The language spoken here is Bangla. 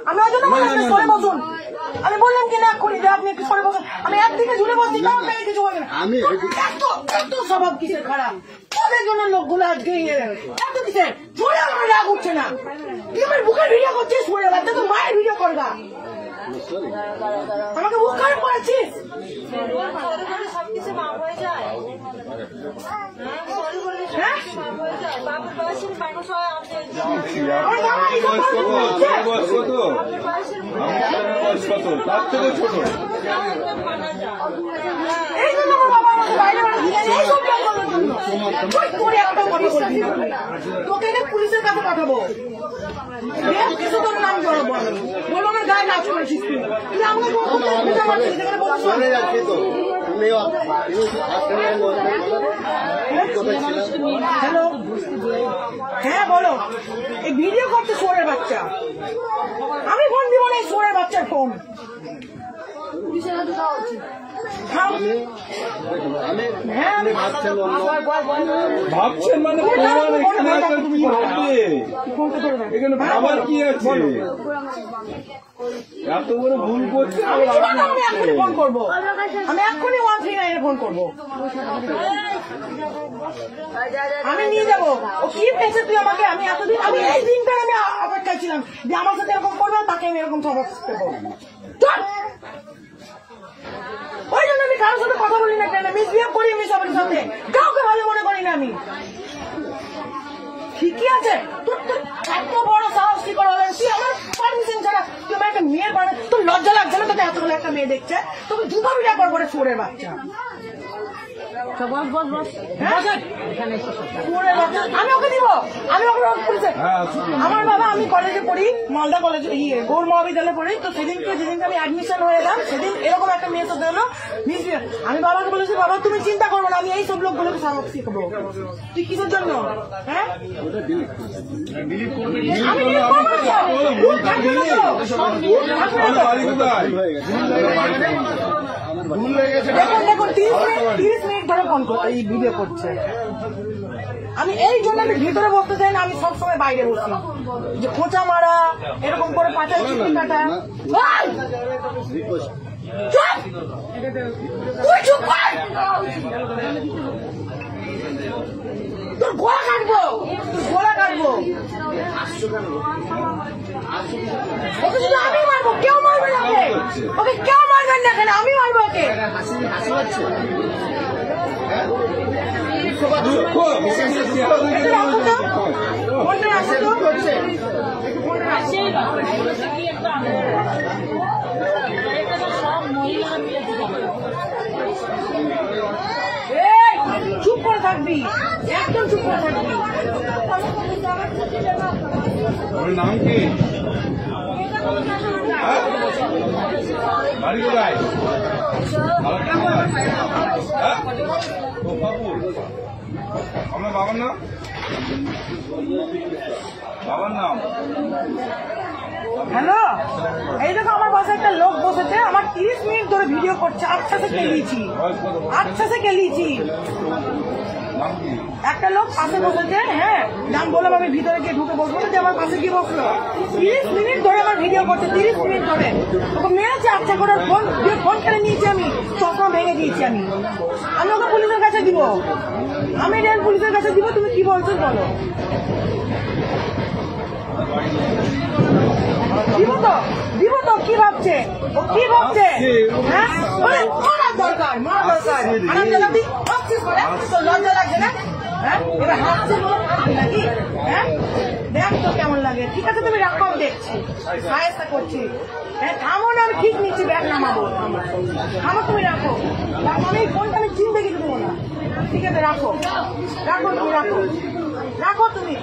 আমি ওই জন্য বললাম সরে বসুন। আমি বললাম কি না করি যে আপনি একটু সরে বসুন। আমি একদিকে ঝুলে বসছি তাও আপনাকে কিছু বলবেন না। আমি এত স্বভাব কিসের খারাপ ওদের জন্য লোকগুলো আজকে এত কিসের ঝুলে আমার রাগ উঠছে না। তুই আমার বুকের ভিডিও করছিস সরে বাচ্চা তো মায়ের ভিডিও করবা আমাকে মুখ খারাপ করেছিস। এই জন্য আমার বাবা আমাকে বাইরে তোকে পুলিশের কাছে পাঠাবো কিছু তোর নাম জড়াবো বলো আমার গায়ে নাচ করেছিস তুই আমাকে হ্যালো হ্যাঁ বলো এই ভিডিও করতে শোরের বাচ্চা আমি ফোন দিব না এই শোরের বাচ্চার ফোন ভাবছেন মানে এখানে ভাবার কি আছে এত বড় ভুল করছে আমি এখনই ফোন করবো আমি এখনই 139 ফোন করবো আমি নিয়ে যাবো ও কি পেয়েছে তুই আমাকে আমি এতদিন আমি এই দিনটা আমি অপেক্ষায় ছিলাম যে আমার সাথে এরকম করবে তাকে আমি এরকম স্বভাব দেবো ওই জন্য আমি কারোর সাথে কথা বলি না কেন মিসবিহেভ করি আমি সবার সাথে কাউকে ভালো মনে করি না আমি ঠিকই আছে তোর এত বড় সাহস কি করে হলেন তুই আমার পারমিশন ছাড়া তুই আমার একটা মেয়ের বাড়ি তোর লজ্জা লাগছে না তোকে এতগুলো একটা মেয়ে দেখছে তোকে জুতো বিটা করবো রে চোরের বাচ্চা আমি ওকে দিব আমি ওকে আমার বাবা আমি কলেজে পড়ি মালদা কলেজে গৌর মহাবিদ্যালয়ে পড়ি তো সেদিনকে যেদিনকে আমি অ্যাডমিশন হয়ে এলাম সেদিন এরকম একটা মেয়ে সাথে হলো আমি বাবাকে বলেছি বাবা তুমি চিন্তা করবো না আমি এই সব লোকগুলোকে সাহস শিখবো তুই কিসের জন্য হ্যাঁ দেখুন 30 মিনিট ধরে ফোন করতে এই ভিডিও করছে আমি এই জন্য আমি ভিতরে বসতে চাই না আমি সবসময় বাইরে বসি যে খোঁচা মারা এরকম করে পাচার চিঠি কাটা তোর গোলা কাটবো ওকে শুধু আমি মারবো কেউ মারবে না ওকে কেউ মারবেন না কেন আমি মারবো ওকে চুপ করে থাকবি একদম চুপ করে থাকবি নাম কি বাড়ি কোথায় আমার বাবার নাম হ্যালো এই দেখো আমার পাশে একটা লোক বসেছে আমার 30 মিনিট ধরে ভিডিও করছে আচ্ছা সে কেলিয়েছি একটা লোক পাশে বসেছে হ্যাঁ নাম বললাম আমি ভিতরে গিয়ে ঢুকে বসবো যে আমার পাশে গিয়ে বসলো 30 মিনিট ধরে আমার ভিডিও করছে 30 মিনিট ধরে ওকে মেরেছে আচ্ছা করে ফোন কেড়ে নিয়েছি আমি চশমা ভেঙে দিয়েছি আমি ওকে পুলিশের কাছে দিব আমি রেল পুলিশের কাছে দিব তুমি কি বলছো বলো দিব তো কি ভাবছে হ্যাঁ মারার দরকার লজ্জা লাগছে না হ্যাঁ এবার হাসছে নাকি হ্যাঁ দেখ তো কেমন লাগে ঠিক আছে তুমি রাখো আমি দেখছি সাহায্য করছি হ্যাঁ থামো না আমি ঠিক নিচ্ছি ব্যাগ নামাবো থামো তুমি রাখো আমি ফোনটা আমি চিনতে কিছু দেবো না ঠিক আছে রাখো তুমি